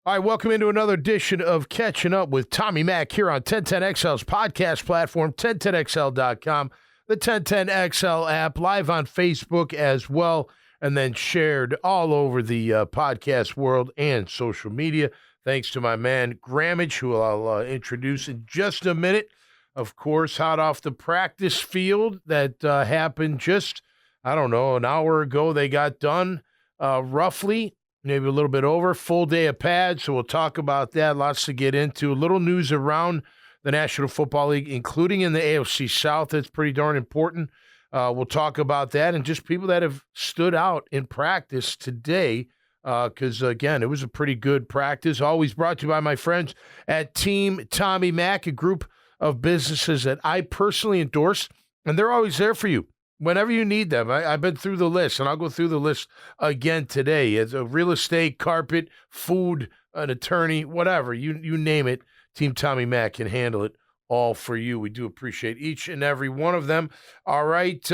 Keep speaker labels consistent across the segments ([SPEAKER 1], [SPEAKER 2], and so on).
[SPEAKER 1] All right, welcome into another edition of Catching Up with Tommy Mack here on 1010XL's podcast platform, 1010XL.com, the 1010XL app, live on Facebook as well, and then shared all over the podcast world and social media. Thanks to my man, Grammage, who I'll introduce in just a minute. Of course, hot off the practice field that happened just, an hour ago. They got done roughly. Maybe a little bit over, full day of pads, so we'll talk about that. Lots to get into. A little news around the National Football League, including in the AFC South. That's pretty darn important. We'll talk about that and just people that have stood out in practice today because, again, it was a pretty good practice. Always brought to you by my friends at Team Tommy Mack, a group of businesses that I personally endorse, and they're always there for you. Whenever you need them. I've been through the list, and I'll go through the list again today. It's a real estate, carpet, food, an attorney, whatever. You name it, Team Tommy Mack can handle it all for you. We do appreciate each and every one of them. All right,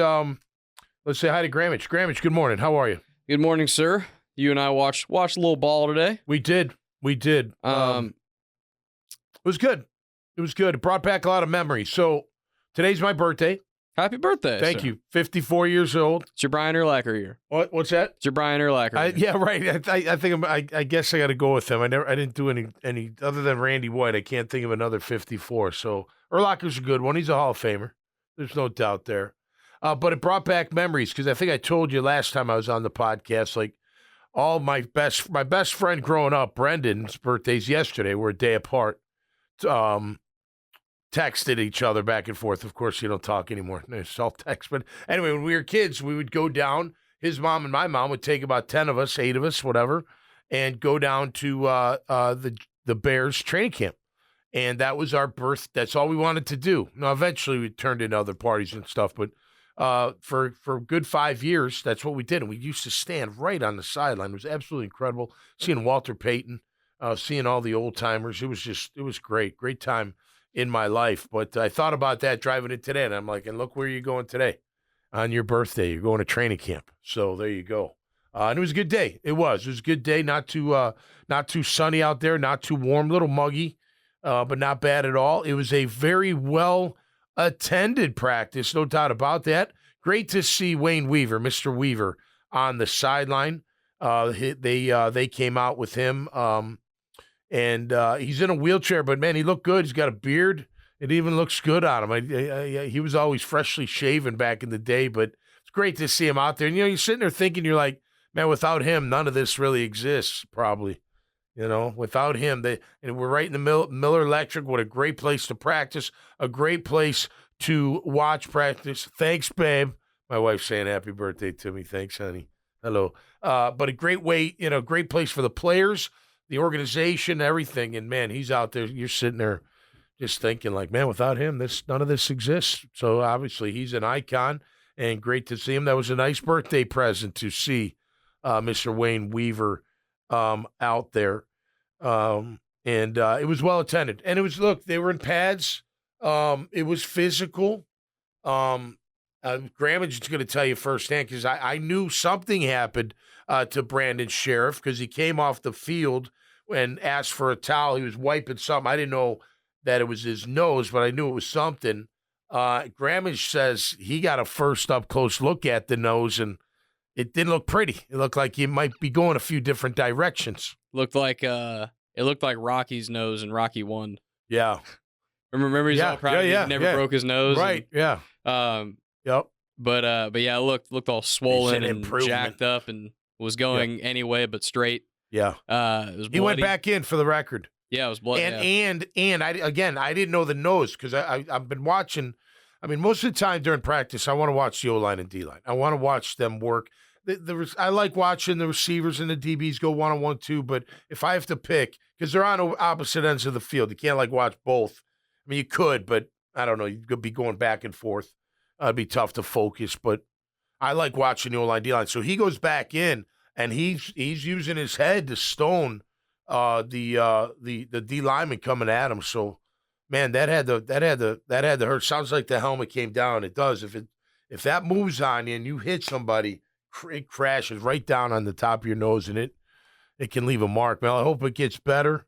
[SPEAKER 1] let's say hi to Grammage. Grammage, good morning. How are you?
[SPEAKER 2] Good morning, sir. You and I watched a little ball today.
[SPEAKER 1] We did. It was good. It brought back a lot of memories. So today's my birthday.
[SPEAKER 2] Happy birthday.
[SPEAKER 1] Thank you. 54 years old.
[SPEAKER 2] It's your Brian Urlacher year.
[SPEAKER 1] What's that?
[SPEAKER 2] It's your Brian Urlacher year.
[SPEAKER 1] Yeah, right. I guess I got to go with him. I didn't do any other than Randy White. I can't think of another 54. So Urlacher's a good one. He's a Hall of Famer. There's no doubt there. But it brought back memories because I think I told you last time I was on the podcast, like all my best friend growing up, Brendan's birthday's yesterday. We're a day apart. Texted each other back and forth. Of course, you don't talk anymore. It's all text. But anyway, when we were kids, we would go down. His mom and my mom would take about 10 of us, 8 of us, whatever, and go down to the Bears training camp. And that was our birth. That's all we wanted to do. Now, eventually, we turned into other parties and stuff. But for a good 5 years, that's what we did. And we used to stand right on the sideline. It was absolutely incredible. Seeing Walter Payton, seeing all the old-timers. It was great. Great time in my life. But I thought about that driving in today, and I'm like, and look where you're going today on your birthday. You're going to training camp. So there you go. And it was a good day. It was a good day. Not too sunny out there, not too warm, a little muggy, but not bad at all. It was a very well-attended practice, no doubt about that. Great to see Wayne Weaver, Mr. Weaver, on the sideline. They came out with him, and he's in a wheelchair, but, man, he looked good. He's got a beard. It even looks good on him. He was always freshly shaven back in the day, but it's great to see him out there. And, you're sitting there thinking, you're like, man, without him, none of this really exists, probably. Without him, and we're right in the Miller Electric. What a great place to practice, a great place to watch practice. Thanks, babe. My wife's saying happy birthday to me. Thanks, honey. Hello. But a great way, great place for the players, the organization, everything. And, man, he's out there. You're sitting there just thinking, like, man, without him, none of this exists. So, obviously, he's an icon, and great to see him. That was a nice birthday present to see Mr. Wayne Weaver out there. And it was well attended. And it was, look, they were in pads. It was physical. Grammage is going to tell you firsthand because I knew something happened to Brandon Sheriff because he came off the field and asked for a towel. He was wiping something. I didn't know that it was his nose, but I knew it was something. Grammage says he got a first up-close look at the nose, and it didn't look pretty. It looked like he might be going a few different directions.
[SPEAKER 2] It looked like Rocky's nose in Rocky 1.
[SPEAKER 1] Yeah.
[SPEAKER 2] Remember he's all proud he never broke his nose.
[SPEAKER 1] Right,
[SPEAKER 2] and,
[SPEAKER 1] Yep.
[SPEAKER 2] But yeah, it looked all swollen and jacked up and was going anyway but straight.
[SPEAKER 1] Yeah.
[SPEAKER 2] It was bloody.
[SPEAKER 1] He went back in for the record.
[SPEAKER 2] Yeah, it was bloody.
[SPEAKER 1] And I didn't know the nose because I've been watching. I mean, most of the time during practice, I want to watch the O-line and D-line. I want to watch them work. I like watching the receivers and the DBs go one-on-one too, but if I have to pick, because they're on opposite ends of the field, you can't watch both. I mean, you could, but I don't know. You could be going back and forth. It'd be tough to focus, but I like watching the O-line, D-line. So he goes back in, and he's using his head to stone the D lineman coming at him. So, man, that had to hurt. Sounds like the helmet came down. It does. If that moves on you and you hit somebody, it crashes right down on the top of your nose, and it can leave a mark. Man, I hope it gets better.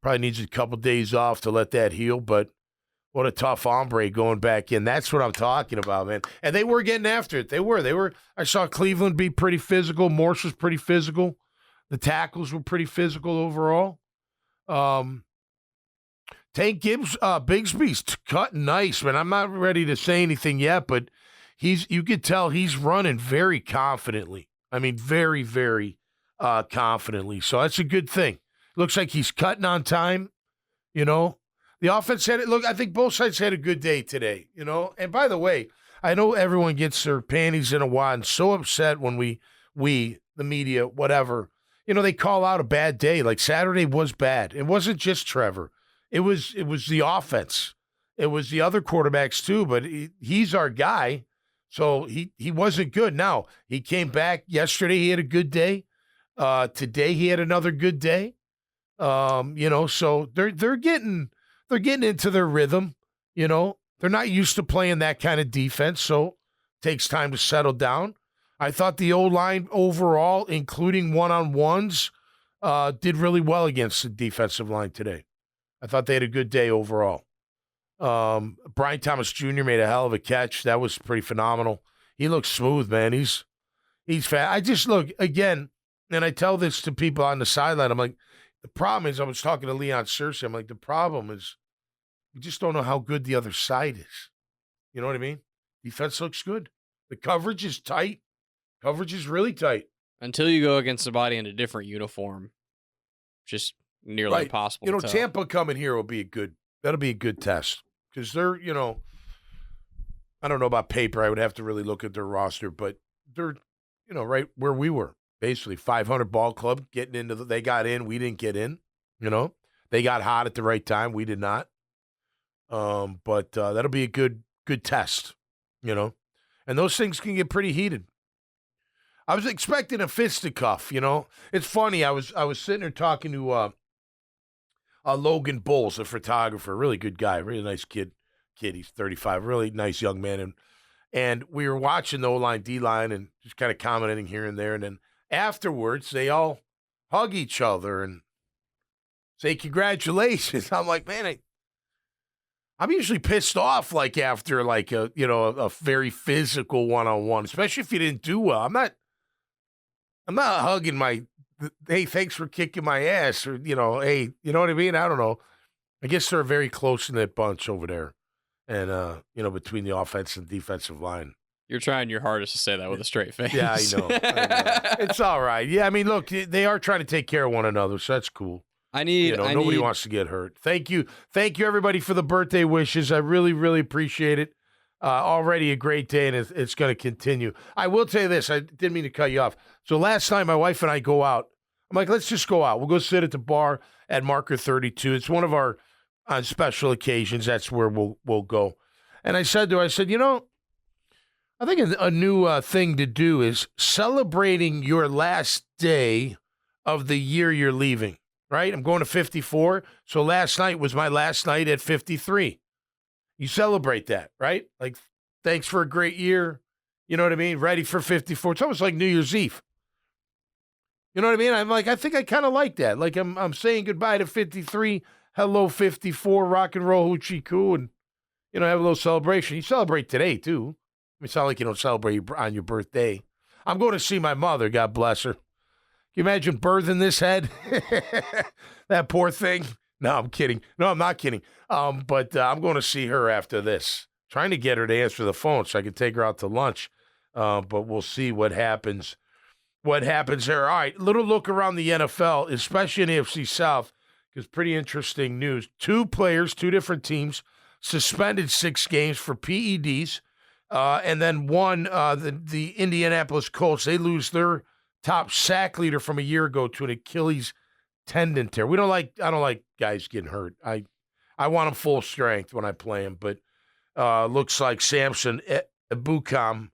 [SPEAKER 1] Probably needs a couple days off to let that heal, but what a tough hombre going back in. That's what I'm talking about, man. And they were getting after it. They were. I saw Cleveland be pretty physical. Morse was pretty physical. The tackles were pretty physical overall. Tank Bigsby's cutting nice, man. I'm not ready to say anything yet, but you could tell he's running very confidently. I mean, very, very confidently. So that's a good thing. Looks like he's cutting on time, you know. The offense had it. Look, I think both sides had a good day today, you know. And by the way, I know everyone gets their panties in a wad, so upset when we, the media, whatever, you know, they call out a bad day. Like Saturday was bad. It wasn't just Trevor. It was the offense. It was the other quarterbacks too, but he's our guy. So he wasn't good. Now, he came back yesterday. He had a good day. Today he had another good day. You know, so they're getting into their rhythm, you know. They're not used to playing that kind of defense, so it takes time to settle down. I thought the O-line overall, including one-on-ones, did really well against the defensive line today. I thought they had a good day overall. Brian Thomas Jr. made a hell of a catch. That was pretty phenomenal. He looks smooth, man. He's fat. I just look, again, and I tell this to people on the sideline, I'm like, the problem is, I was talking to Leon Searcy, I'm like, the problem is we just don't know how good the other side is. You know what I mean? Defense looks good. The coverage is tight. Coverage is really tight.
[SPEAKER 2] Until you go against somebody in a different uniform, just nearly impossible.
[SPEAKER 1] You know,
[SPEAKER 2] to tell.
[SPEAKER 1] Tampa coming here that'll be a good test. Because they're, you know, I don't know about paper. I would have to really look at their roster, but they're, you know, right where we were. Basically, 500 ball club getting into they got in, we didn't get in. You know, they got hot at the right time, we did not. But that'll be a good test. You know, and those things can get pretty heated. I was expecting a fisticuff. You know, it's funny. I was sitting there talking to Logan Bowles, a photographer, really good guy, really nice kid. He's 35, really nice young man, and we were watching the O-line, D-line, and just kind of commenting here and there, and then afterwards, they all hug each other and say congratulations. I'm like, man, I'm usually pissed off like after like a very physical one-on-one, especially if you didn't do well. I'm not hugging hey, thanks for kicking my ass, or hey, you know what I mean? I don't know. I guess they're a very close-knit bunch over there, and between the offense and defensive line.
[SPEAKER 2] You're trying your hardest to say that with a straight face.
[SPEAKER 1] Yeah, I know. It's all right. Yeah, I mean, look, they are trying to take care of one another, so that's cool. Nobody wants to get hurt. Thank you, everybody, for the birthday wishes. I really, really appreciate it. Already a great day, and it's going to continue. I will tell you this. I didn't mean to cut you off. So last night, my wife and I go out. I'm like, let's just go out. We'll go sit at the bar at Marker 32. It's one of our on special occasions. That's where we'll go. And I said to her, I think a new thing to do is celebrating your last day of the year you're leaving, right? I'm going to 54, so last night was my last night at 53. You celebrate that, right? Like, thanks for a great year. You know what I mean? Ready for 54. It's almost like New Year's Eve. You know what I mean? I'm like, I think I kind of like that. Like, I'm saying goodbye to 53. Hello, 54. Rock and roll, hoochie coo, and have a little celebration. You celebrate today too. It's not like you don't celebrate on your birthday. I'm going to see my mother, God bless her. Can you imagine birthing this head? That poor thing. No, I'm kidding. No, I'm not kidding. But I'm going to see her after this. Trying to get her to answer the phone so I can take her out to lunch. But we'll see what happens. What happens there. All right, little look around the NFL, especially in AFC South, because pretty interesting news. 2 players, 2 different teams, suspended 6 games for PEDs. And then one, the Indianapolis Colts, they lose their top sack leader from a year ago to an Achilles tendon tear. I don't like guys getting hurt. I want them full strength when I play them, but looks like Samson Ebukam,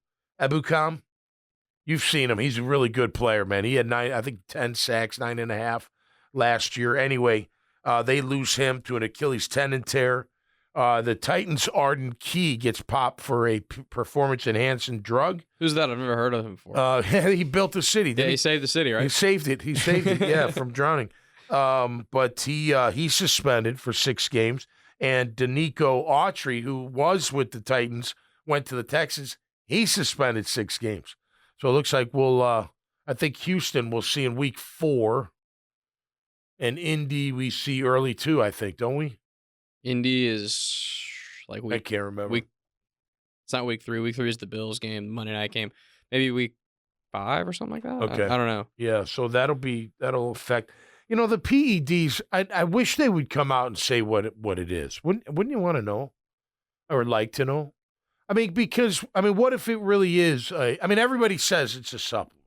[SPEAKER 1] you've seen him. He's a really good player, man. He had 10 sacks, 9.5 last year. Anyway, they lose him to an Achilles tendon tear. The Titans' Arden Key gets popped for a performance-enhancing drug.
[SPEAKER 2] Who's that? I've never heard of him before.
[SPEAKER 1] He built the city.
[SPEAKER 2] Yeah, he saved the city, right?
[SPEAKER 1] He saved it. Yeah, from drowning. But he's suspended for 6 games. And Danico Autry, who was with the Titans, went to the Texans. He's suspended 6 games. So it looks like I think Houston we'll see in week 4. And Indy we see early too, I think, don't we?
[SPEAKER 2] Indy is like
[SPEAKER 1] I can't remember.
[SPEAKER 2] It's not week 3. Week 3 is the Bills game, Monday night game. Maybe week 5 or something like that.
[SPEAKER 1] Okay.
[SPEAKER 2] I don't know.
[SPEAKER 1] Yeah, so that'll affect. The PEDs. I wish they would come out and say what it is. Wouldn't you want to know, or like to know? Because what if it really is? Everybody says it's a supplement.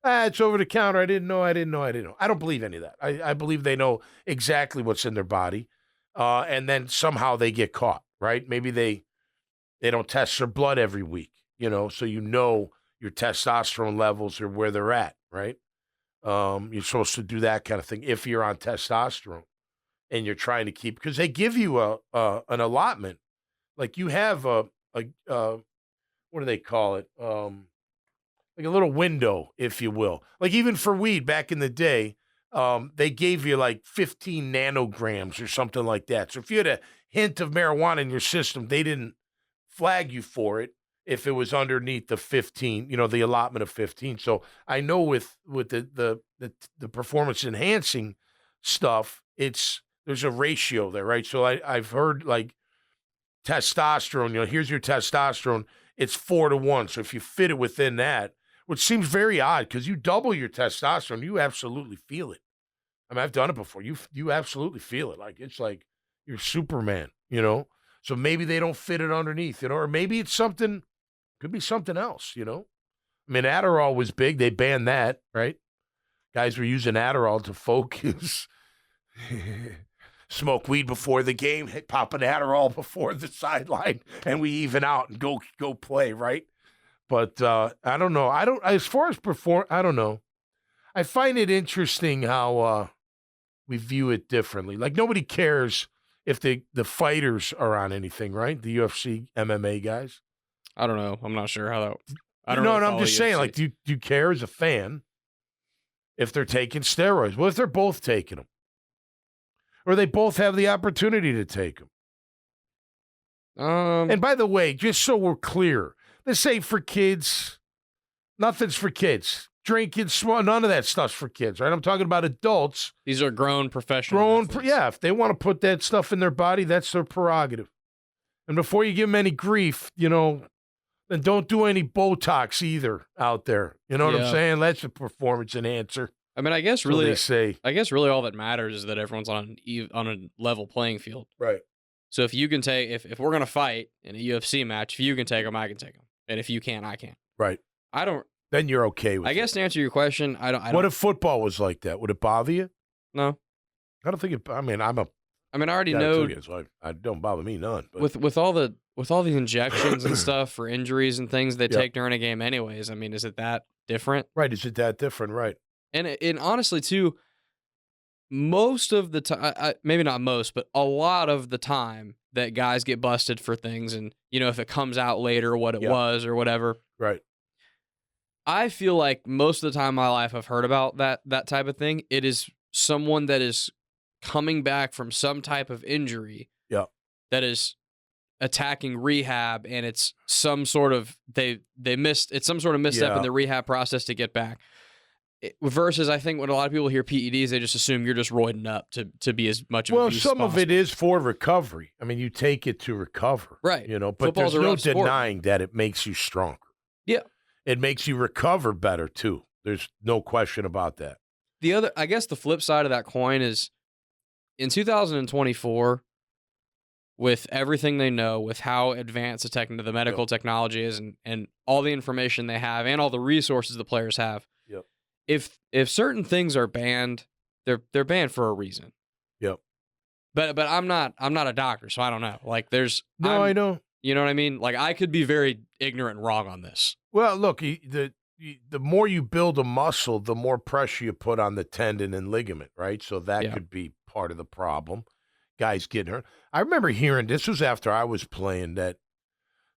[SPEAKER 1] It's over the counter. I didn't know. I don't believe any of that. I believe they know exactly what's in their body. And then somehow they get caught, right? Maybe they don't test their blood every week, so your testosterone levels are where they're at, right? You're supposed to do that kind of thing if you're on testosterone and you're trying to keep, because they give you an allotment, like you have a what do they call it? Like a little window, if you will. Like even for weed back in the day, they gave you like 15 nanograms or something like that. So if you had a hint of marijuana in your system, they didn't flag you for it if it was underneath the 15, the allotment of 15. So I know with the performance enhancing stuff, there's a ratio there, right? So I've heard like testosterone, here's your testosterone, it's 4 to 1. So if you fit it within that, which seems very odd because you double your testosterone, you absolutely feel it. I've done it before. You absolutely feel it. Like it's like you're Superman, So maybe they don't fit it underneath, or maybe it's something, could be something else, Adderall was big. They banned that, right? Guys were using Adderall to focus. Smoke weed before the game, pop an Adderall before the sideline, and we even out and go play, right? But I don't know. As far as I don't know. I find it interesting how we view it differently. Like nobody cares if the fighters are on anything, right? The UFC, MMA guys.
[SPEAKER 2] I don't know. I'm not sure how that.
[SPEAKER 1] I don't know. I'm just saying. Like, do you care as a fan if they're taking steroids? What if they're both taking them, or they both have the opportunity to take them? And by the way, just so we're clear. This ain't for kids. Nothing's for kids. Drinking, none of that stuff's for kids, right? I'm talking about adults.
[SPEAKER 2] These are grown professionals.
[SPEAKER 1] Yeah, if they want to put that stuff in their body, that's their prerogative. And before you give them any grief, then don't do any Botox either out there. You know what I'm saying? That's a performance enhancer.
[SPEAKER 2] I guess really,
[SPEAKER 1] they say.
[SPEAKER 2] I guess really all that matters is that everyone's on a level playing field.
[SPEAKER 1] Right.
[SPEAKER 2] So if you can take, if we're going to fight in a UFC match, if you can take them, I can take them. And if you can't, I can't.
[SPEAKER 1] Right.
[SPEAKER 2] I don't.
[SPEAKER 1] Then you're okay with it.
[SPEAKER 2] I guess to answer your question, I don't.
[SPEAKER 1] What if football was like that? Would it bother you?
[SPEAKER 2] No.
[SPEAKER 1] I don't think it. I
[SPEAKER 2] already know.
[SPEAKER 1] So I don't bother me none. But.
[SPEAKER 2] With all the injections and stuff for injuries and things they take during a game, anyways. Is it that different?
[SPEAKER 1] Right. Is it that different? Right.
[SPEAKER 2] And honestly, too, most of the time, maybe not most, but a lot of the time that guys get busted for things, and if it comes out later what it was or whatever,
[SPEAKER 1] right?
[SPEAKER 2] I feel like most of the time in my life I've heard about that type of thing. It is someone that is coming back from some type of injury, that is attacking rehab, and it's some sort of it's some sort of misstep in the rehab process to get back. Versus, I think when a lot of people hear PEDs, they just assume you're just roiding up to be as much of a use as
[SPEAKER 1] some
[SPEAKER 2] possible.
[SPEAKER 1] of it is for recovery. You take it to recover,
[SPEAKER 2] right?
[SPEAKER 1] But
[SPEAKER 2] Football's
[SPEAKER 1] there's no denying that it makes you stronger. Yeah, it makes you recover better too. There's no question about that.
[SPEAKER 2] I guess the flip side of that coin is in 2024, with everything they know, with how advanced the medical technology is, and all the information they have, and all the resources the players have. If certain things are banned, they're banned for a reason. Yep. But I'm not a doctor, so I don't know. Like
[SPEAKER 1] I know.
[SPEAKER 2] You know what I mean? Like I could be very ignorant and wrong on this.
[SPEAKER 1] Well, look, the more you build a muscle, the more pressure you put on the tendon and ligament, right? So that could be part of the problem. guys getting hurt. I remember hearing, this was after I was playing, that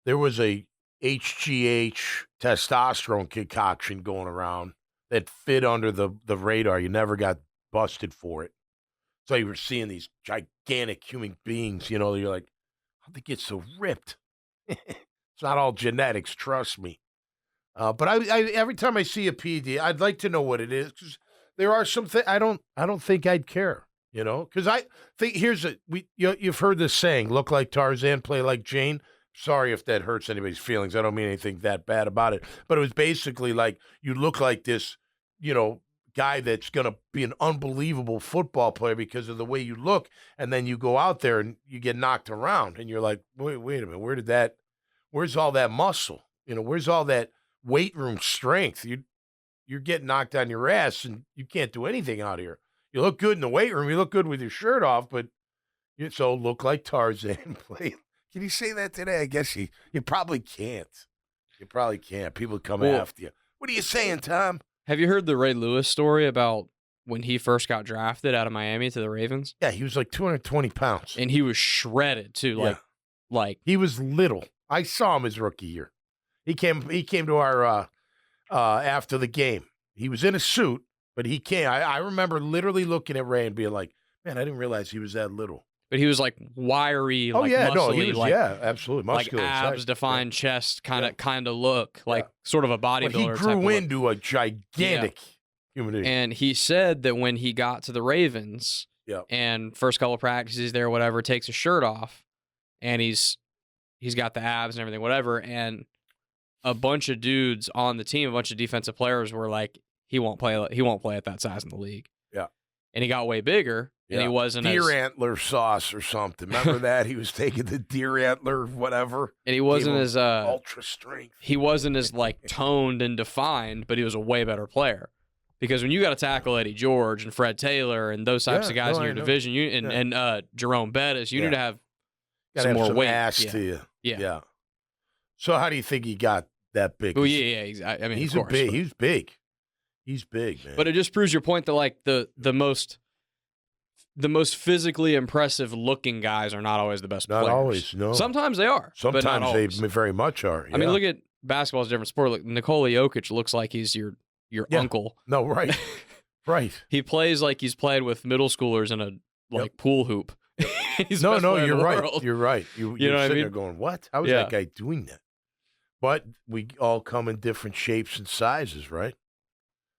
[SPEAKER 1] there was a HGH testosterone concoction going around that fit under the radar. You never got busted for it. So you were seeing these gigantic human beings, you're like, how'd they get so ripped? It's not all genetics, trust me. But I every time I see a PED, I'd like to know what it is, because there are some things I don't think I'd care, because I think you've heard this saying, look like Tarzan, play like Jane. Sorry if that hurts anybody's feelings. I don't mean anything that bad about it, but it was basically like, you look like this, guy that's going to be an unbelievable football player because of the way you look, and then you go out there and you get knocked around, and you're like, wait a minute, where's all that muscle? Where's all that weight room strength? You're getting knocked on your ass, and you can't do anything out here. You look good in the weight room, you look good with your shirt off, but you look like Tarzan. Play. Can you say that today? I guess you probably can't. You probably can't. People come after you. What are you saying, Tom?
[SPEAKER 2] Have you heard the Ray Lewis story about when he first got drafted out of Miami to the Ravens?
[SPEAKER 1] Yeah, he was like 220 pounds.
[SPEAKER 2] And he was shredded, too. Like
[SPEAKER 1] he was little. I saw him his rookie year. He came to our after the game. He was in a suit, but he came. I remember literally looking at Ray and being like, man, I didn't realize he was that little.
[SPEAKER 2] But he was like wiry,
[SPEAKER 1] muscly,
[SPEAKER 2] he was
[SPEAKER 1] absolutely muscular,
[SPEAKER 2] like abs, defined chest, kind of look, like sort of a bodybuilder.
[SPEAKER 1] But he grew into a gigantic human being.
[SPEAKER 2] And he said that when he got to the Ravens, and first couple of practices there, whatever, takes his shirt off, and he's got the abs and everything, whatever, and a bunch of dudes on the team, a bunch of defensive players were like, he won't play at that size in the league. Yeah, and he got way bigger. And he wasn't
[SPEAKER 1] deer antler sauce or something. Remember that? He was taking the deer antler, whatever.
[SPEAKER 2] And he wasn't as
[SPEAKER 1] ultra strength.
[SPEAKER 2] He wasn't as toned and defined, but he was a way better player. Because when you got to tackle Eddie George and Fred Taylor and those types of guys in your division, and Jerome Bettis, you need to have some more weight.
[SPEAKER 1] Ass to you. Yeah. So how do you think he got that big?
[SPEAKER 2] Well, yeah. I mean,
[SPEAKER 1] he's big. He's big, man.
[SPEAKER 2] But it just proves your point that the most physically impressive looking guys are not always the best players.
[SPEAKER 1] Not always, no.
[SPEAKER 2] Sometimes they are.
[SPEAKER 1] Sometimes they very much are. Yeah.
[SPEAKER 2] I mean, look at basketball is a different sport. Like Nikola Jokic looks like he's your uncle.
[SPEAKER 1] No, right. Right.
[SPEAKER 2] He plays like he's played with middle schoolers in a pool hoop.
[SPEAKER 1] You're right. You're right. You're
[SPEAKER 2] know what I mean?
[SPEAKER 1] There going, what? How is that guy doing that? But we all come in different shapes and sizes, right?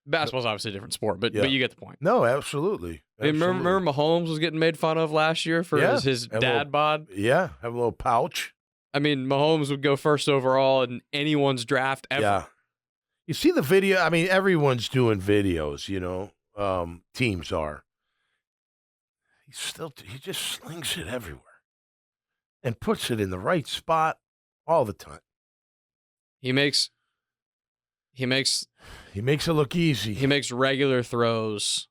[SPEAKER 2] Basketball's obviously a different sport, but you get the point.
[SPEAKER 1] No, absolutely.
[SPEAKER 2] I mean, remember Mahomes was getting made fun of last year for his dad bod?
[SPEAKER 1] Yeah, have a little pouch.
[SPEAKER 2] I mean, Mahomes would go first overall in anyone's draft ever. Yeah.
[SPEAKER 1] You see the video? I mean, everyone's doing videos, teams are. He just slings it everywhere and puts it in the right spot all the time.
[SPEAKER 2] He makes
[SPEAKER 1] it look easy.
[SPEAKER 2] He makes regular throws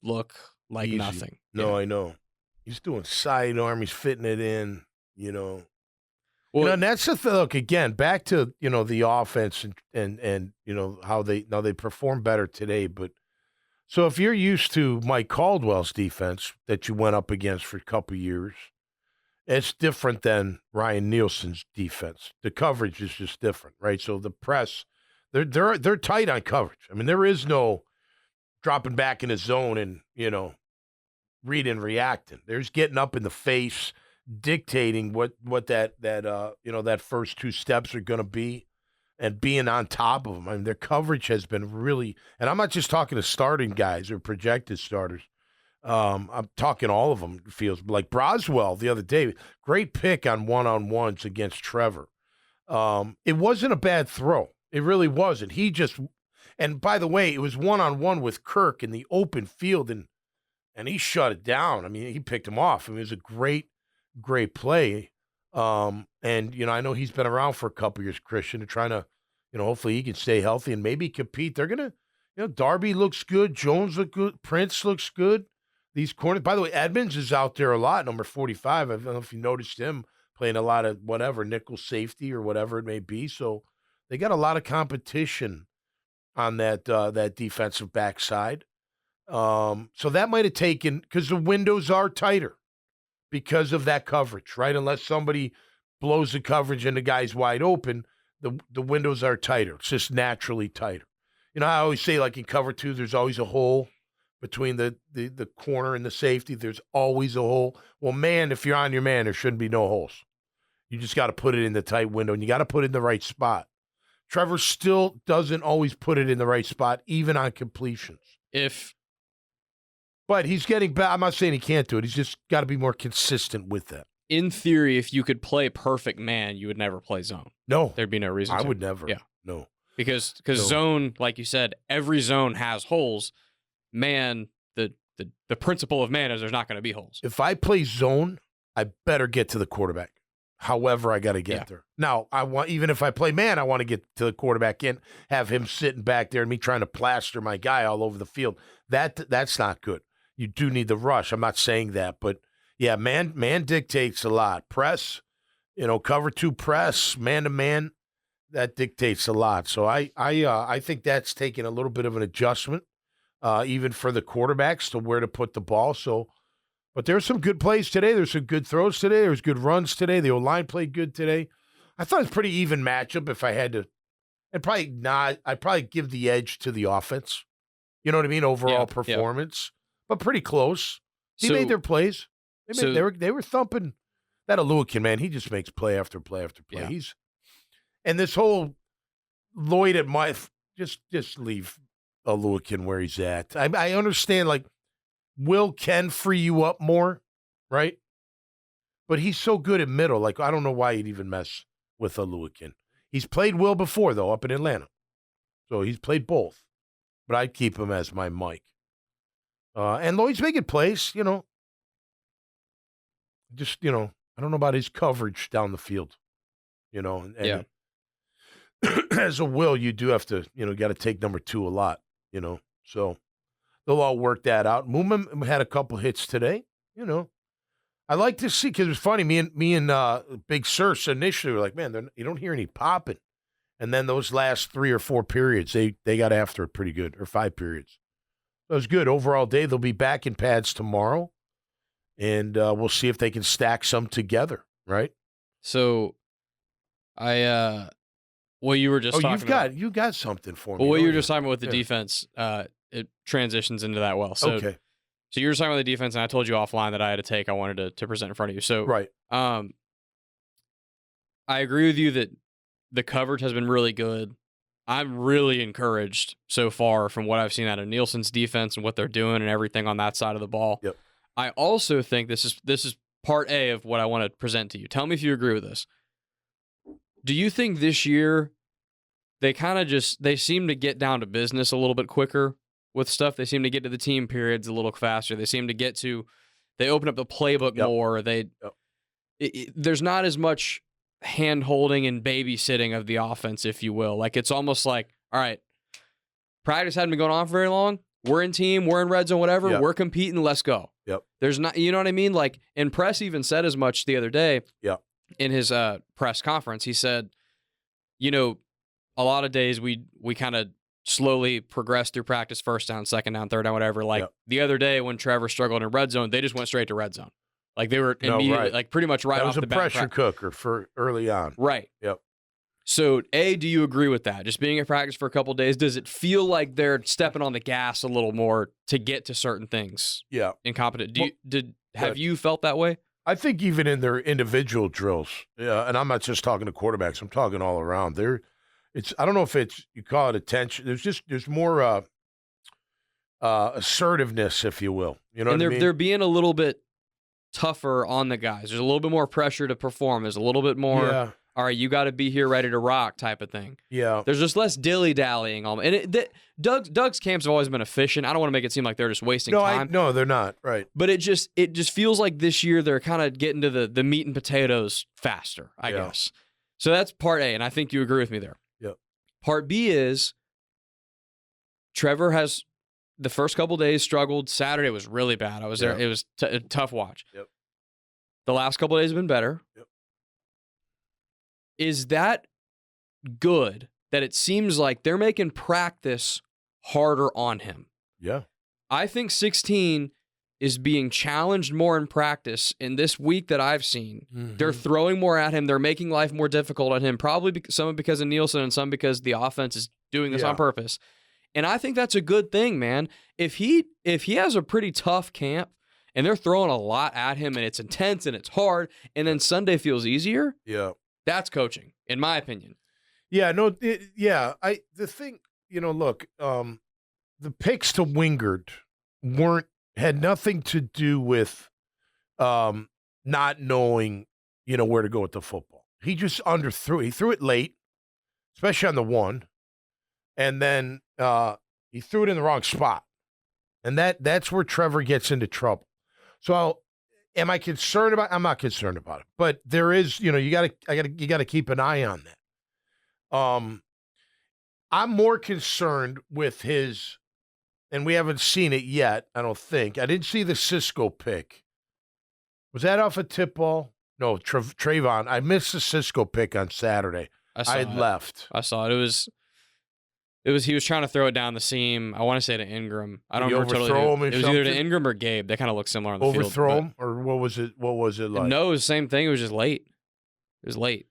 [SPEAKER 2] look like
[SPEAKER 1] easy.
[SPEAKER 2] Nothing.
[SPEAKER 1] No, I know. He's doing sidearm. He's fitting it in, Well, and that's the thing. Look, again, back to, the offense and how they perform better today. But so if you're used to Mike Caldwell's defense that you went up against for a couple years, it's different than Ryan Nielsen's defense. The coverage is just different, right? So the press, they're tight on coverage. I mean, there is no dropping back in the zone and, reading and reacting. There's getting up in the face, dictating what that first two steps are going to be and being on top of them. I mean, their coverage has been really, and I'm not just talking to starting guys or projected starters. I'm talking all of them, feels like Broswell the other day. Great pick on one-on-ones against Trevor. It wasn't a bad throw. It really wasn't. And by the way, it was one-on-one with Kirk in the open field, and he shut it down. I mean, he picked him off. I mean, it was a great play. And, I know he's been around for a couple years, Christian, and trying to, hopefully he can stay healthy and maybe compete. They're going to, Darby looks good. Jones looks good. Prince looks good. These corners, by the way, Edmonds is out there a lot, number 45. I don't know if you noticed him playing a lot of whatever, nickel safety or whatever it may be. So they got a lot of competition on that defensive backside. So that might have taken, because the windows are tighter. because of that coverage, right? Unless somebody blows the coverage and the guy's wide open, the windows are tighter. It's just naturally tighter. You know, I always say, like in cover 2, there's always a hole between the corner and the safety. There's always a hole. Well, man, if you're on your man, there shouldn't be no holes. You just got to put it in the tight window, and you got to put it in the right spot. Trevor still doesn't always put it in the right spot, even on completions. But he's getting back. I'm not saying he can't do it. He's just got to be more consistent with that.
[SPEAKER 2] In theory, if you could play perfect man, you would never play zone.
[SPEAKER 1] No.
[SPEAKER 2] There'd be no reason
[SPEAKER 1] I
[SPEAKER 2] to.
[SPEAKER 1] would never.
[SPEAKER 2] Yeah.
[SPEAKER 1] No.
[SPEAKER 2] Because zone, like you said, every zone has holes. Man, the principle of man is there's not going to be holes.
[SPEAKER 1] If I play zone, I better get to the quarterback. However, I got to get there. Now, even if I play man, I want to get to the quarterback and have him sitting back there and me trying to plaster my guy all over the field. That's not good. You do need the rush. I'm not saying that, but yeah, man dictates a lot. Press, cover 2 press, man to man, that dictates a lot. So I think that's taking a little bit of an adjustment, even for the quarterbacks to where to put the ball. So, but there's some good plays today. There's some good throws today. There's good runs today. The O-line played good today. I thought it was a pretty even matchup. If I had to, I'd probably give the edge to the offense. You know what I mean? Overall performance, but pretty close. He made their plays. They were thumping. That Aluakin, man, he just makes play after play after play.
[SPEAKER 2] Yeah.
[SPEAKER 1] And this whole Lloyd at my just leave Aluakin where he's at. I understand, like, Will can free you up more, right? But he's so good at middle. Like, I don't know why you'd even mess with Aluakin. He's played Will before, though, up in Atlanta. So he's played both. But I'd keep him as my Mike. And Lloyd's making plays, Just, I don't know about his coverage down the field, And as a Will, you do have to, got to take number 2 a lot, So they'll all work that out. Mooma had a couple hits today, I like to see, because it's funny, me and Big Surse initially were like, man, you don't hear any popping. And then those last 3 or 4 periods, they got after it pretty good, or 5 periods. It was good. Overall day, they'll be back in pads tomorrow, and we'll see if they can stack some together, right?
[SPEAKER 2] So, you were just talking about.
[SPEAKER 1] You got something for me.
[SPEAKER 2] Well, what you were just talking about with the defense, it transitions into that well. So,
[SPEAKER 1] okay.
[SPEAKER 2] So you were talking about the defense, and I told you offline that I had a take I wanted to present in front of you. So,
[SPEAKER 1] right.
[SPEAKER 2] I agree with you that the coverage has been really good. I'm really encouraged so far from what I've seen out of Nielsen's defense and what they're doing and everything on that side of the ball.
[SPEAKER 1] Yep.
[SPEAKER 2] I also think this is part A of what I want to present to you. Tell me if you agree with this. Do you think this year they seem to get down to business a little bit quicker with stuff? They seem to get to the team periods a little faster. They seem to they open up the playbook more. There's not as much hand-holding and babysitting of the offense, if you will. Like, it's almost like, all right, practice hadn't been going on for very long. We're in team, we're in red zone, whatever. Yep. We're competing, let's go.
[SPEAKER 1] Yep.
[SPEAKER 2] There's not, you know what I mean? Like, and Press even said as much the other day in his press conference. He said, a lot of days we kind of slowly progress through practice, first down, second down, third down, whatever. Like, the other day when Trevor struggled in red zone, they just went straight to red zone. Like, they were immediately, like, pretty much right off the bat.
[SPEAKER 1] That was a pressure cooker for early on.
[SPEAKER 2] Right.
[SPEAKER 1] Yep.
[SPEAKER 2] So, A, do you agree with that? Just being at practice for a couple of days, does it feel like they're stepping on the gas a little more to get to certain things?
[SPEAKER 1] Yeah.
[SPEAKER 2] Incompetent. Have you felt that way?
[SPEAKER 1] I think even in their individual drills, and I'm not just talking to quarterbacks, I'm talking all around. I don't know if you call it attention. There's more assertiveness, if you will. You know what I mean?
[SPEAKER 2] They're being a little bit tougher on the guys. There's a little bit more pressure to perform. There's a little bit more, all right, you got to be here ready to rock type of thing.
[SPEAKER 1] Yeah.
[SPEAKER 2] There's just less dilly-dallying. And Doug's camps have always been efficient. I don't want to make it seem like they're just wasting time.
[SPEAKER 1] No, they're not. Right.
[SPEAKER 2] But it just feels like this year they're kind of getting to the meat and potatoes faster, I guess. So that's part A, and I think you agree with me there.
[SPEAKER 1] Yep.
[SPEAKER 2] Part B is Trevor has the first couple days struggled. Saturday was really bad. I was there. It was a tough watch.
[SPEAKER 1] Yep.
[SPEAKER 2] The last couple days have been better.
[SPEAKER 1] Yep.
[SPEAKER 2] Is that good that it seems like they're making practice harder on him?
[SPEAKER 1] Yeah.
[SPEAKER 2] I think 16 is being challenged more in practice. In this week that I've seen, they're throwing more at him. They're making life more difficult on him, probably some because of Nielsen and some because the offense is doing this on purpose. And I think that's a good thing, man. If he has a pretty tough camp and they're throwing a lot at him and it's intense and it's hard and then Sunday feels easier, that's coaching, in my opinion.
[SPEAKER 1] Yeah, no, the thing, look, the picks to Wingard had nothing to do with not knowing, where to go with the football. He just underthrew. He threw it late, especially on the one, and then he threw it in the wrong spot, and that's where Trevor gets into trouble. So, am I concerned about? I'm not concerned about it, but there is, you gotta keep an eye on that. I'm more concerned with his. And we haven't seen it yet, I don't think. I didn't see the Cisco pick. Was that off a tip ball? No, Trayvon. I missed the Cisco pick on Saturday. I had left.
[SPEAKER 2] I saw it. He was trying to throw it down the seam. I want to say to Ingram. I don't remember totally. It was either to Ingram or Gabe. They kind of look similar on the field.
[SPEAKER 1] Overthrow him, or what was it? What was it like?
[SPEAKER 2] No, it was the same thing. It was just late. It was late.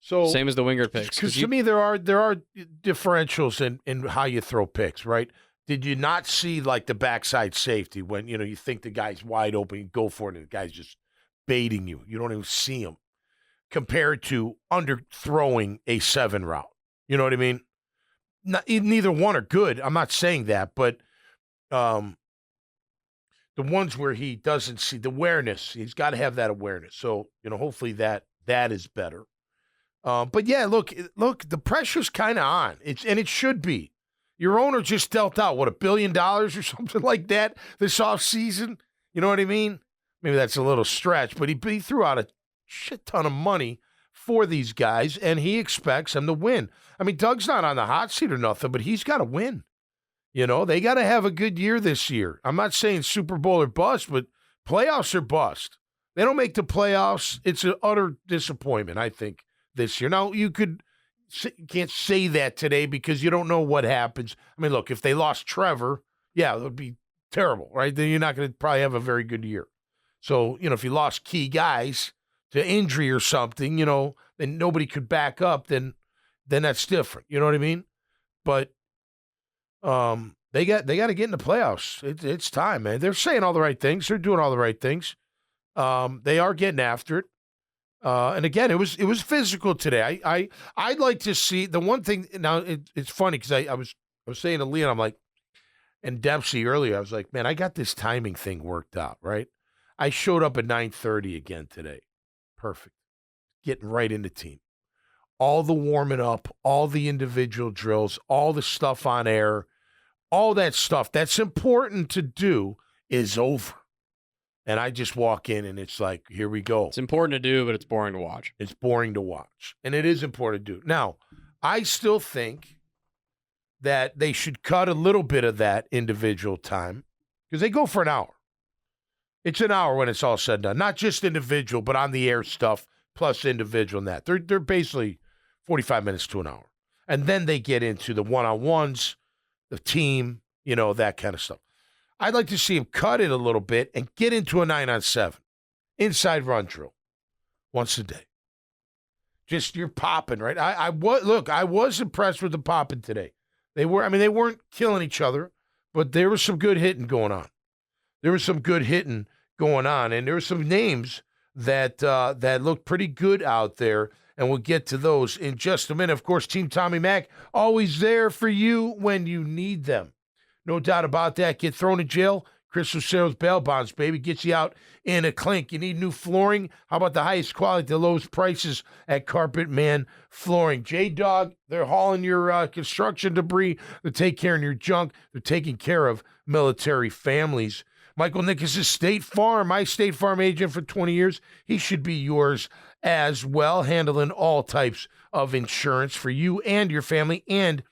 [SPEAKER 1] So
[SPEAKER 2] same as the Wingard picks.
[SPEAKER 1] Because to me, there are differentials in how you throw picks, right? Did you not see, like, the backside safety when, you think the guy's wide open, you go for it, and the guy's just baiting you. You don't even see him. Compared to underthrowing a 7 route. You know what I mean? Neither one are good. I'm not saying that, but the ones where he doesn't see the awareness, he's got to have that awareness. So, hopefully that is better. But, yeah, look, the pressure's kind of on. It should be. Your owner just dealt out, $1 billion or something like that this offseason? You know what I mean? Maybe that's a little stretch, but he threw out a shit ton of money for these guys, and he expects them to win. I mean, Doug's not on the hot seat or nothing, but he's got to win. They got to have a good year this year. I'm not saying Super Bowl or bust, but playoffs are bust. They don't make the playoffs. It's an utter disappointment, I think, this year. Now, you can't say that today because you don't know what happens. I mean, look, if they lost Trevor, it would be terrible, right? Then you're not going to probably have a very good year. So, if you lost key guys to injury or something, then nobody could back up, then that's different. You know what I mean? But they got to get in the playoffs. It's time, man. They're saying all the right things. They're doing all the right things. They are getting after it. And again, it was physical today. I'd like to see the one thing. Now it's funny because I was saying to Leon, I'm like, and Dempsey earlier, I was like, man, I got this timing thing worked out, right? I showed up at 9:30 again today. Perfect. Getting right in the team. All the warming up, all the individual drills, all the stuff on air, all that stuff that's important to do is over. And I just walk in, and it's like, here we go.
[SPEAKER 2] It's important to do, but it's boring to watch.
[SPEAKER 1] It's boring to watch. And it is important to do. Now, I still think that they should cut a little bit of that individual time because they go for an hour. It's an hour when it's all said and done. Not just individual, but on the air stuff plus individual and that. They're basically 45 minutes to an hour. And then they get into the one-on-ones, the team, that kind of stuff. I'd like to see him cut it a little bit and get into a 9-on-7 inside run drill once a day. Just you're popping, right? I was impressed with the popping today. They weren't killing each other, but there was some good hitting going on. And there were some names that looked pretty good out there, and we'll get to those in just a minute. Of course, Team Tommy Mac, always there for you when you need them. No doubt about that. Get thrown in jail. Chris Lucero's bail bonds, baby. Gets you out in a clink. You need new flooring? How about the highest quality, the lowest prices at Carpet Man Flooring? J-Dog, they're hauling your construction debris. They're taking care of your junk. They're taking care of military families. Michael Nickus is State Farm, my State Farm agent for 20 years. He should be yours as well, handling all types of insurance for you and your family and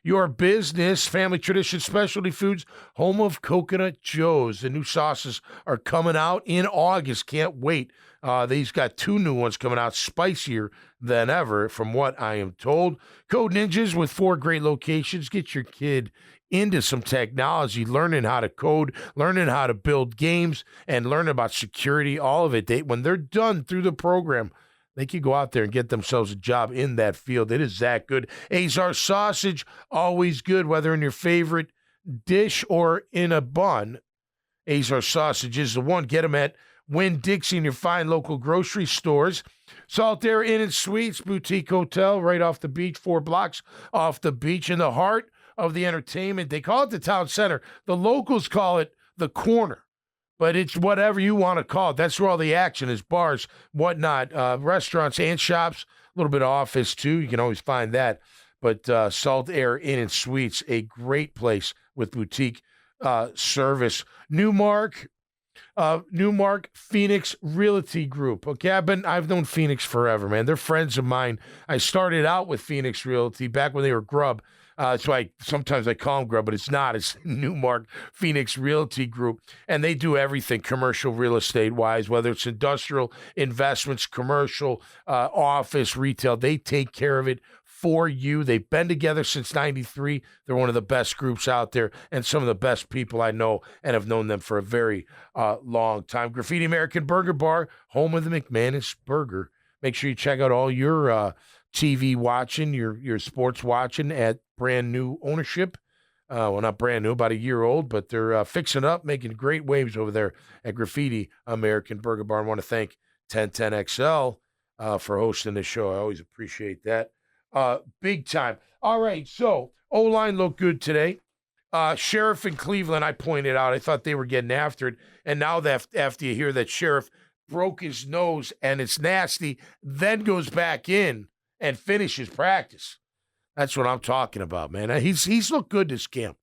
[SPEAKER 1] your business. Family Tradition Specialty Foods, home of Coconut Joe's. The new sauces are coming out in August. Can't wait. They've got 2 new ones coming out, spicier than ever, from what I am told. Code Ninjas with 4 great locations. Get your kid into some technology, learning how to code, learning how to build games, and learning about security, all of it. When they're done through the program, they can go out there and get themselves a job in that field. It is that good. Azar sausage, always good, whether in your favorite dish or in a bun. Azar sausage is the one. Get them at Winn-Dixie in your fine local grocery stores. Salt Air Inn and Suites, boutique hotel right off the beach, 4 blocks off the beach in the heart of the entertainment. They call it the town center. The locals call it the corner, but it's whatever you want to call it. That's where all the action is, bars, whatnot, restaurants and shops, a little bit of office too. You can always find that. But Salt Air Inn and Suites, a great place with boutique service. Newmark Phoenix Realty Group. Okay, I've known Phoenix forever, man. They're friends of mine. I started out with Phoenix Realty back when they were Grub. So sometimes I call them Grub, but it's not. It's Newmark Phoenix Realty Group, and they do everything commercial real estate wise, whether it's industrial investments, commercial, office, retail. They take care of it for you. They've been together since '93. They're one of the best groups out there and some of the best people I know, and have known them for a very long time. Graffiti American Burger Bar, home of the McManus Burger. Make sure you check out all your TV watching, your sports watching at brand new ownership. Well, not brand new, about a year old, but they're fixing up, making great waves over there at Graffiti American Burger Bar. I want to thank 1010XL for hosting this show. I always appreciate that. Big time. All right, so O-line looked good today. Sheriff in Cleveland, I pointed out, I thought they were getting after it. And now that after you hear that Sheriff broke his nose and it's nasty, then goes back in and finishes practice. That's what I'm talking about, man. He's looked good this camp.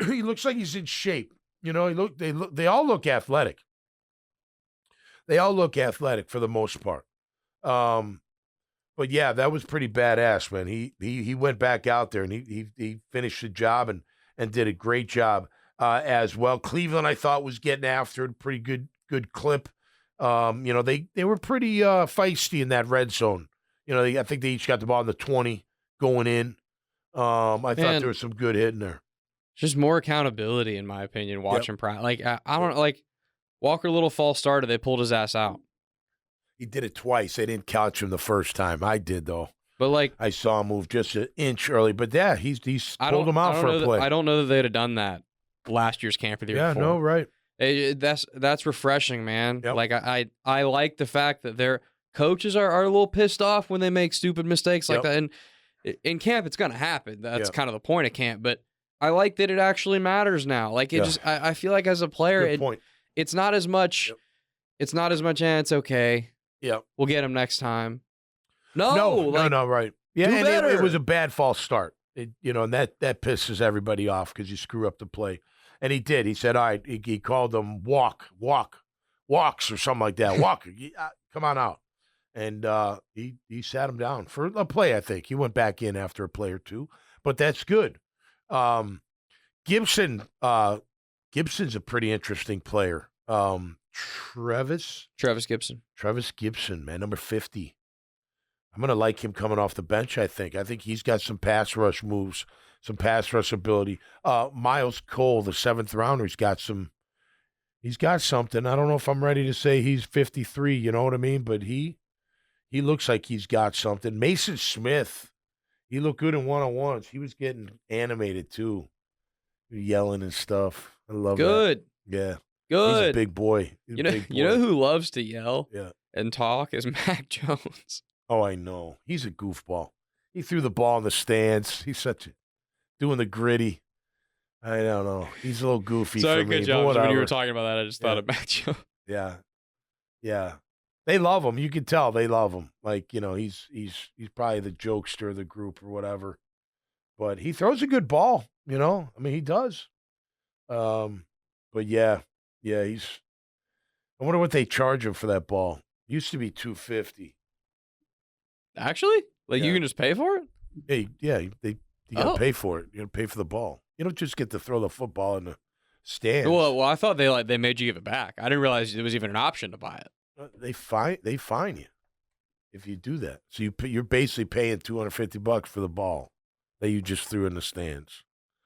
[SPEAKER 1] He looks like he's in shape. You know, they all look athletic. They all look athletic for the most part. But yeah, that was pretty badass, man. He went back out there and he finished the job and did a great job as well. Cleveland, I thought, was getting after it. Pretty good clip. You know, they were pretty feisty in that red zone. You know, I think they each got the ball in the 20 going in. I thought there was some good hitting there.
[SPEAKER 2] Just more accountability, in my opinion, watching practice. Like, I don't like Walker Little false started. They pulled his ass out.
[SPEAKER 1] He did it twice. They didn't catch him the first time. I did, though.
[SPEAKER 2] But, like,
[SPEAKER 1] I saw him move just an inch early. But, yeah, he's pulled him out for a play.
[SPEAKER 2] I don't know that they'd have done that last year's camp or the year before.
[SPEAKER 1] Yeah, no, right.
[SPEAKER 2] That's refreshing, man.
[SPEAKER 1] Yep.
[SPEAKER 2] Like, I like the fact that their coaches are a little pissed off when they make stupid mistakes like that. And in camp, it's going to happen. That's kind of the point of camp. But I like that it actually matters now. Like, I feel like as a player, it's not as much. It's not as much. It's okay. Yeah, we'll get him next time. No,
[SPEAKER 1] right. Yeah,
[SPEAKER 2] and
[SPEAKER 1] it was a bad false start. And that pisses everybody off because you screw up the play. And he did. He said, all right, he called them walks or something like that. Walker, come on out. And he sat him down for a play, I think. He went back in after a play or two. But that's good. Gibson's a pretty interesting player. Travis Gibson, man, number 50. I'm going to like him coming off the bench, I think. I think he's got some pass rush moves, some pass rush ability. Miles Cole, the 7th rounder, he's got something. I don't know if I'm ready to say he's 53, you know what I mean? But he looks like he's got something. Mason Smith, he looked good in one-on-ones. He was getting animated, too, yelling and stuff. I love that.
[SPEAKER 2] Good.
[SPEAKER 1] Yeah.
[SPEAKER 2] Good.
[SPEAKER 1] He's a big boy.
[SPEAKER 2] You know who loves to yell and talk is Mac Jones.
[SPEAKER 1] Oh, I know. He's a goofball. He threw the ball in the stands. He's doing the gritty. I don't know. He's a little goofy for me.
[SPEAKER 2] Good job. When you were talking about that, I just thought of Mac Jones.
[SPEAKER 1] Yeah. Yeah. They love him. You can tell they love him. Like, he's probably the jokester of the group or whatever. But he throws a good ball, I mean, he does. But yeah, I wonder what they charge him for that ball. Used to be $250.
[SPEAKER 2] Actually? Like, you can just pay for it?
[SPEAKER 1] Hey, yeah, they You got to pay for it. You got to pay for the ball. You don't just get to throw the football in the stands.
[SPEAKER 2] Well, I thought they made you give it back. I didn't realize there was even an option to buy it.
[SPEAKER 1] They fine you if you do that. So you're basically paying $250 for the ball that you just threw in the stands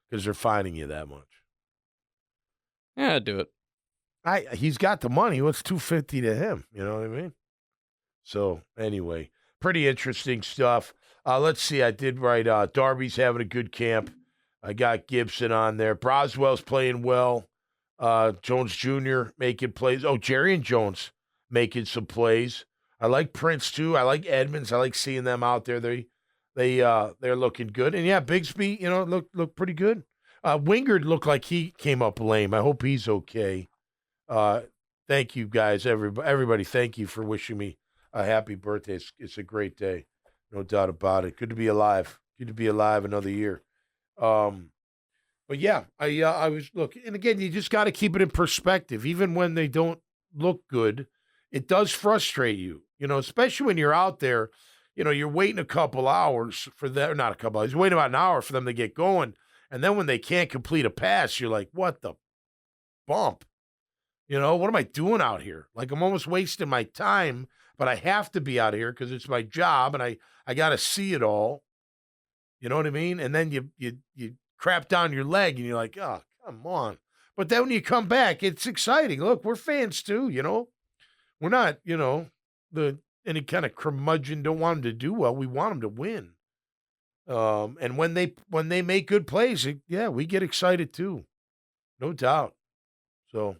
[SPEAKER 1] because they're fining you that much.
[SPEAKER 2] Yeah, I'd do it.
[SPEAKER 1] He's got the money. What's $250 to him? You know what I mean? So anyway, pretty interesting stuff. Let's see. I did write Darby's having a good camp. I got Gibson on there. Broswell's playing well. Jones Jr. making plays. Oh, Jerry and Jones making some plays. I like Prince too. I like Edmonds. I like seeing them out there. They're looking good. And yeah, Bigsby, look pretty good. Wingard looked like he came up lame. I hope he's okay. Thank you guys, everybody. Thank you for wishing me a happy birthday. It's a great day, no doubt about it. Good to be alive. Good to be alive another year. But yeah, I was looking, and again, you just got to keep it in perspective. Even when they don't look good, it does frustrate you, especially when you're out there. You're waiting a couple hours for them, not a couple hours, you're waiting about an hour for them to get going. And then when they can't complete a pass, you're like, what the bump? What am I doing out here? Like, I'm almost wasting my time, but I have to be out here because it's my job and I got to see it all. You know what I mean? And then you crap down your leg and you're like, oh, come on. But then when you come back, it's exciting. Look, we're fans too, We're not, any kind of curmudgeon, don't want them to do well. We want them to win. And when they make good plays, we get excited too. No doubt. So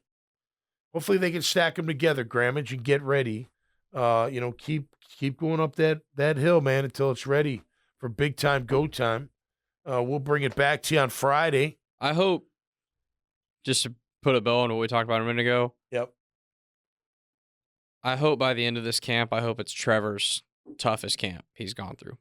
[SPEAKER 1] hopefully they can stack them together, Grammage, and get ready. Keep going up that hill, man, until it's ready for big time go time. We'll bring it back to you on Friday.
[SPEAKER 2] I hope, just to put a bow on what we talked about a minute ago.
[SPEAKER 1] Yep.
[SPEAKER 2] I hope by the end of this camp, I hope it's Trevor's toughest camp he's gone through.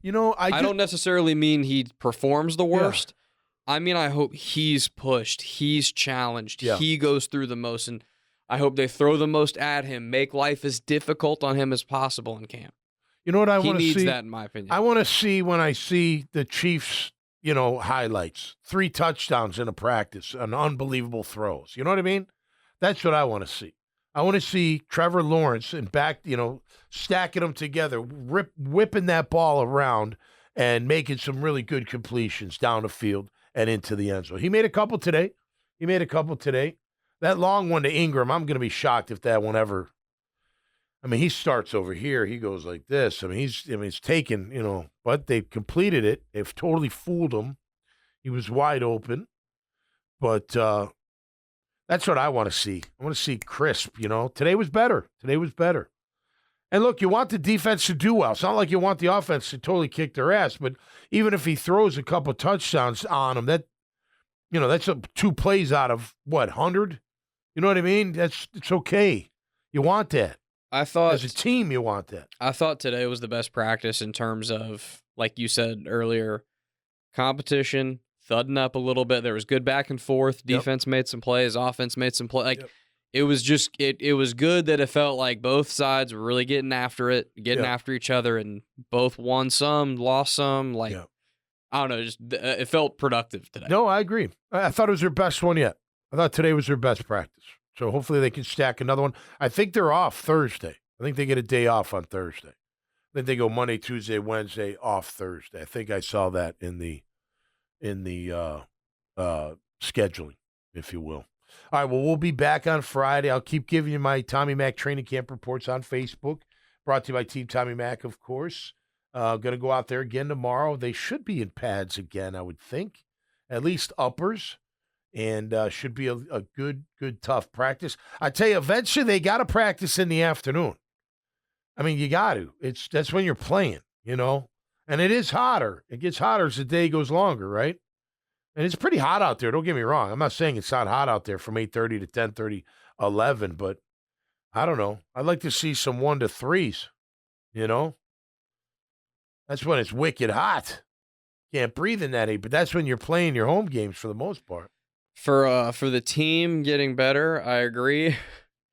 [SPEAKER 1] I
[SPEAKER 2] don't necessarily mean he performs the worst. Yeah. I mean, I hope he's pushed, he's challenged, he goes through the most, and I hope they throw the most at him, make life as difficult on him as possible in camp.
[SPEAKER 1] You know what I want to see?
[SPEAKER 2] He needs that, in my opinion.
[SPEAKER 1] I want to see when I see the Chiefs, highlights. 3 touchdowns in a practice, and unbelievable throws. You know what I mean? That's what I want to see. I want to see Trevor Lawrence and back, stacking them together, whipping that ball around and making some really good completions down the field and into the end zone. He made a couple today. That long one to Ingram, I'm going to be shocked if that one ever. I mean, he starts over here. He goes like this. He's taken, but they completed it. They've totally fooled him. He was wide open. But that's what I want to see. I want to see crisp, Today was better. And look, you want the defense to do well. It's not like you want the offense to totally kick their ass, but even if he throws a couple touchdowns on them, that's 2 plays out of, 100? You know what I mean? It's okay. You want that.
[SPEAKER 2] I thought
[SPEAKER 1] as a team, you want that.
[SPEAKER 2] I thought today was the best practice in terms of, like you said earlier, competition, thudding up a little bit. There was good back and forth. Defense made some plays. Offense made some plays. It was just it was good that it felt like both sides were really getting after it, after each other, and both won some, lost some. I don't know, just it felt productive today.
[SPEAKER 1] No, I agree. I thought it was their best one yet. I thought today was their best practice. So hopefully they can stack another one. I think they're off Thursday. I think they get a day off on Thursday. I think they go Monday, Tuesday, Wednesday, off Thursday. I think I saw that in the scheduling, if you will. All right, well, we'll be back on Friday. I'll keep giving you my Tommy Mack training camp reports on Facebook, brought to you by Team Tommy Mack, of course. Going to go out there again tomorrow. They should be in pads again, I would think, at least uppers. And should be a good, tough practice. I tell you, eventually they got to practice in the afternoon. I mean, you got to. That's when you're playing, And it is hotter. It gets hotter as the day goes longer, right? And it's pretty hot out there. Don't get me wrong. I'm not saying it's not hot out there from 8:30 to 10:30, 11, but I don't know. I'd like to see some 1 to 3s, That's when it's wicked hot. Can't breathe in that heat, but that's when you're playing your home games for the most part.
[SPEAKER 2] For the team getting better, I agree.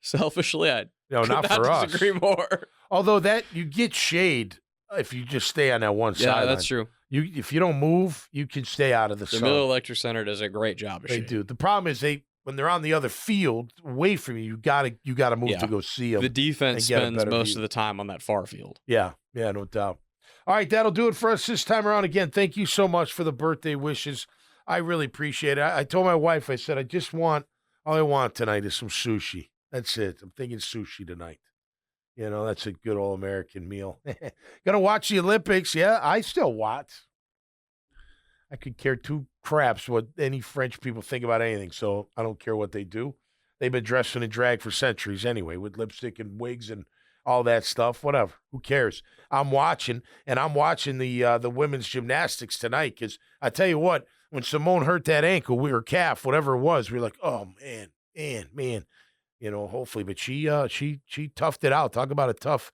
[SPEAKER 2] Selfishly, I
[SPEAKER 1] not for us.
[SPEAKER 2] Disagree more.
[SPEAKER 1] Although that you get shade if you just stay on that one side.
[SPEAKER 2] Yeah, that's true.
[SPEAKER 1] If you don't move, you can stay out of the sun.
[SPEAKER 2] The Miller Electric Center does a great job of
[SPEAKER 1] They
[SPEAKER 2] shade.
[SPEAKER 1] do. The problem is when they're on the other field away from you, you gotta move to go see them.
[SPEAKER 2] The defense spends most of the time on that far field.
[SPEAKER 1] Yeah, no doubt. All right, that'll do it for us this time around. Again, thank you so much for the birthday wishes. I really appreciate it. I told my wife, I said, all I want tonight is some sushi. That's it. I'm thinking sushi tonight. That's a good old American meal. Gonna watch the Olympics. Yeah, I still watch. I could care two craps what any French people think about anything, so I don't care what they do. They've been dressing in drag for centuries anyway, with lipstick and wigs and all that stuff. Whatever. Who cares? I'm watching the women's gymnastics tonight because I tell you what, when Simone hurt that ankle or calf, whatever it was, we were like, oh, man. Hopefully. But she toughed it out. Talk about a tough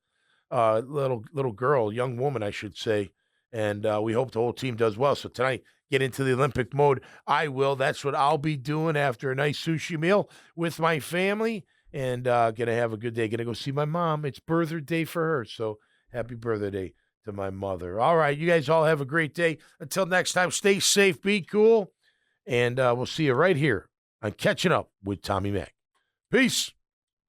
[SPEAKER 1] little girl, young woman, I should say. And we hope the whole team does well. So tonight, get into the Olympic mode. I will. That's what I'll be doing after a nice sushi meal with my family. And going to have a good day. Going to go see my mom. It's birthday day for her. So happy birthday to my mother. All right. You guys all have a great day. Until next time, stay safe, be cool. And we'll see you right here on Catching Up with Tommy Mack. Peace.